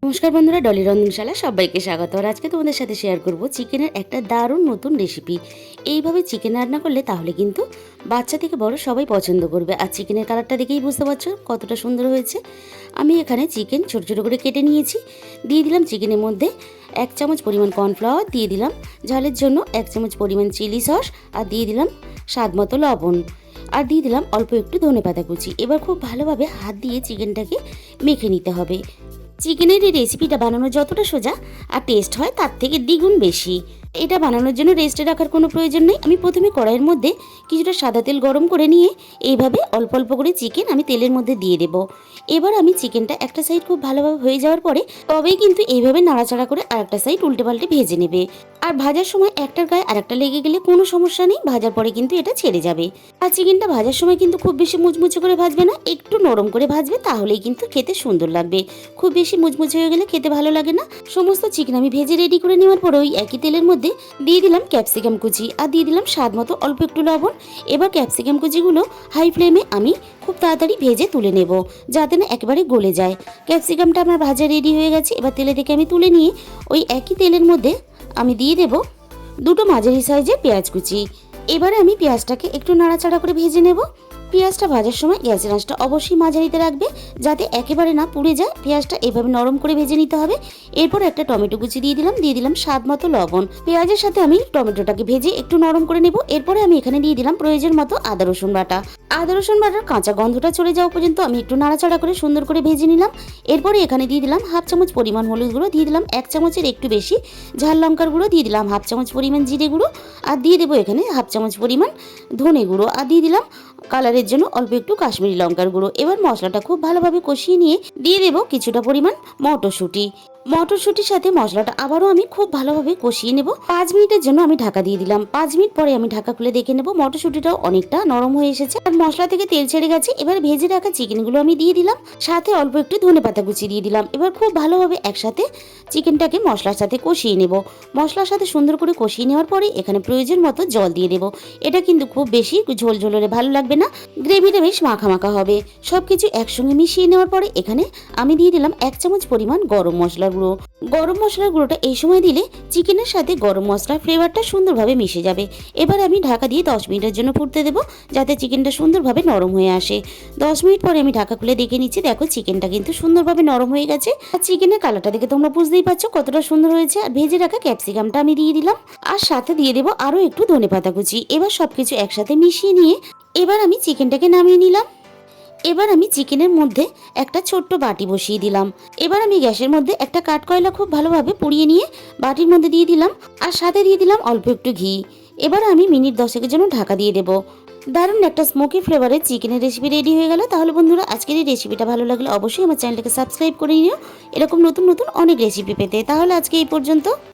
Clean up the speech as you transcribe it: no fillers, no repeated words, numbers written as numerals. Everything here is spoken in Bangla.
নমস্কার বন্ধুরা, ডলি রন্ধনশালা সবাইকে স্বাগত। আর আজকে তোমাদের সাথে শেয়ার করব চিকেনের একটা দারুণ নতুন রেসিপি। এইভাবে চিকেন রান্না করলে তাহলে কিন্তু বাচ্চা থেকে বড় সবাই পছন্দ করবে। আর চিকেনের কালারটা দেখেই বুঝতে পারছো কতটা সুন্দর হয়েছে। আমি এখানে চিকেন ছোট ছোট করে কেটে নিয়েছি। দিয়ে দিলাম চিকেনের মধ্যে 1 চামচ পরিমাণ কর্নফ্লাওয়ার, দিয়ে দিলাম ঝালের জন্য 1 চামচ পরিমাণ চিলি সস, আর দিয়ে দিলাম স্বাদ মতো লবণ, আর দিয়ে দিলাম অল্প একটু ধনেপাতা কুচি। এবার খুব ভালোভাবে হাত দিয়ে চিকেনটাকে মেখে নিতে হবে। চিকেনের এই রেসিপিটা বানানো যতটা সোজা আর টেস্ট হয় তার থেকে দ্বিগুণ বেশি। এটা বানানোর জন্য রেস্টে রাখার কোনো প্রয়োজন নেই। আমি প্রথমে কড়াইয়ের মধ্যে কিছুটা সাদা তেল গরম করে নিয়ে এইভাবে অল্প অল্প করে চিকেন আমি তেলের মধ্যে দিয়ে দেব। এবার আমি চিকেনটা একটা সাইড খুব ভালোভাবে হয়ে যাওয়ার পরে তবেই কিন্তু এইভাবে নাড়াচাড়া করে আরেকটা সাইড উল্টে পাল্টে ভেজে নেবে। আর ভাজার সময় একটার গায়ে আরেকটা লেগে গেলে কোনো সমস্যা নেই, ভাজার পরে কিন্তু এটা ছেড়ে যাবে। আর চিকেনটা ভাজার সময় কিন্তু খুব বেশি মুচমুচে করে ভাজবে না, একটু নরম করে ভাজবে, তাহলেই কিন্তু খেতে সুন্দর লাগবে। খুব বেশি মুচমুচে হয়ে গেলে খেতে ভালো লাগে না। সমস্ত চিকেন আমি ভেজে রেডি করে নেওয়ার পরে ওই একই তেলের মধ্যে দিয়ে দিলাম ক্যাপসিকাম কুচি, আর দিয়ে দিলাম স্বাদ মতো অল্প একটু লবণ। এবার ক্যাপসিকাম কুচিগুলো হাই ফ্লেমে আমি খুব তাড়াতাড়ি ভেজে তুলে নেব, যাতে না একেবারে গলে যায়। ক্যাপসিকামটা আমার ভাজা রেডি হয়ে গেছে। এবার তেলে থেকে আমি তুলে নিয়ে ওই একই তেলের মধ্যে আমি দিয়ে দেব দুটো মাঝারি সাইজের পেঁয়াজ কুচি। এবারে আমি পেঁয়াজটাকে একটু নাড়াচাড়া করে ভেজে নেব। পেঁয়াজটা ভাজার সময় গ্যাসের আঁচটা অবশ্যই মাঝারিতে রাখবে, যাতে একেবারে না পুড়ে যায়। পেঁয়াজটা এভাবে নরম করে ভেজে নিতে হবে। এরপর একটা টমেটো কুচি দিয়ে দিলাম স্বাদ মতো লবণ। পেঁয়াজের সাথে আমি টমেটোটাকে ভেজে একটু নরম করে নেব। এরপরে আমি এখানে দিয়ে দিলাম প্রয়োজন মতো আদা রসুন বাটা। আদা রসুন বাটার কাঁচা গন্ধটা চলে যাওয়া পর্যন্ত আমি একটু নাড়াচাড়া করে সুন্দর করে ভেজে নিলাম। এরপরে এখানে দিয়ে দিলাম হাফ চামচ পরিমাণ হলুদ গুঁড়ো, দিয়ে দিলাম 1 চামচের একটু বেশি ঝাল লঙ্কার গুঁড়ো, দিয়ে দিলাম হাফ চামচ পরিমাণ জিরে গুঁড়ো, আর দিয়ে দেবো এখানে হাফ চামচ পরিমাণ ধনে গুঁড়ো, আর দিয়ে দিলাম কালারের জন্য অল্প একটু কাশ্মীরি লঙ্কার গুঁড়ো। এবার মশলাটা খুব ভালোভাবে কষিয়ে নিয়ে দিয়ে দেবো কিছুটা পরিমাণ মটরশুঁটি। মটরশুঁটির সাথে মশলাটা আবারও আমি খুব ভালোভাবে কষিয়ে নেব। 5 মিনিটের জন্য আমি ঢাকা দিয়ে দিলাম। 5 মিনিট পরে আমি ঢাকা খুলে দেখে নেব মটরশুঁটিটাও অনেকটা নরম হয়ে এসেছে আর মশলা থেকে তেল ছেড়ে গেছে। এবার ভেজে রাখা চিকেনগুলো আমি দিয়ে দিলাম, সাথে অল্প একটু ধনেপাতা কুচি দিয়ে দিলাম। এবার খুব ভালোভাবে একসাথে চিকেনটাকে মশলার সাথে কষিয়ে নেব। মশলার সাথে সুন্দর করে কষিয়ে নেওয়ার পরে এখানে প্রয়োজন মতো জল দিয়ে দেব। এটা কিন্তু খুব বেশি ঝোল ঝোল হলে ভালো লাগবে না, গ্রেভিটা বেশ মাখা মাখা হবে। সবকিছু একসঙ্গে মিশিয়ে নেওয়ার পরে এখানে আমি দিয়ে দিলাম 1 চামচ পরিমাণ গরম মশলার গুঁড়ো। গরম মশলার গুঁড়োটা এই সময় দিলে চিকেনের সাথে গরম মশলার ফ্লেভারটা সুন্দরভাবে মিশে যাবে। এবার আমি ঢাকা দিয়ে 10 মিনিটের জন্য ফুটতে দেবো, যাতে চিকেনটা সুন্দরভাবে নরম হয়ে আসে। 10 মিনিট পরে আমি ঢাকা খুলে দেখে নিচ্ছি। দেখো চিকেনটা কিন্তু সুন্দরভাবে নরম হয়ে গেছে। আর চিকেনের কালারটা দেখে তোমরা বুঝতেই পারছো কতটা সুন্দর হয়েছে। আর ভেজে রাখা ক্যাপসিকামটা আমি দিয়ে দিলাম, আর সাথে দিয়ে দেবো আরও একটু ধনেপাতা কুচি। এবার সবকিছু একসাথে মিশিয়ে নিয়ে এবার আমি চিকেনটাকে নামিয়ে নিলাম। এবার আমি চিকেনের মধ্যে একটা ছোট্ট বাটি বসিয়ে দিলাম। এবার আমি গ্যাসের মধ্যে একটা কাঠকয়লা খুব ভালোভাবে পুড়িয়ে নিয়ে বাটির মধ্যে দিয়ে দিলাম, আর সাথে দিয়ে দিলাম অল্প একটু ঘি। এবার আমি মিনিট 10-এর জন্য ঢাকা দিয়ে দেবো। দারুণ একটা স্মোকি ফ্লেভারের চিকেনের রেসিপি রেডি হয়ে গেল। তাহলে বন্ধুরা, আজকের এই রেসিপিটা ভালো লাগলে অবশ্যই আমার চ্যানেলটাকে সাবস্ক্রাইব করে নিও, এরকম নতুন নতুন অনেক রেসিপি পেতে। তাহলে আজকে এই পর্যন্ত।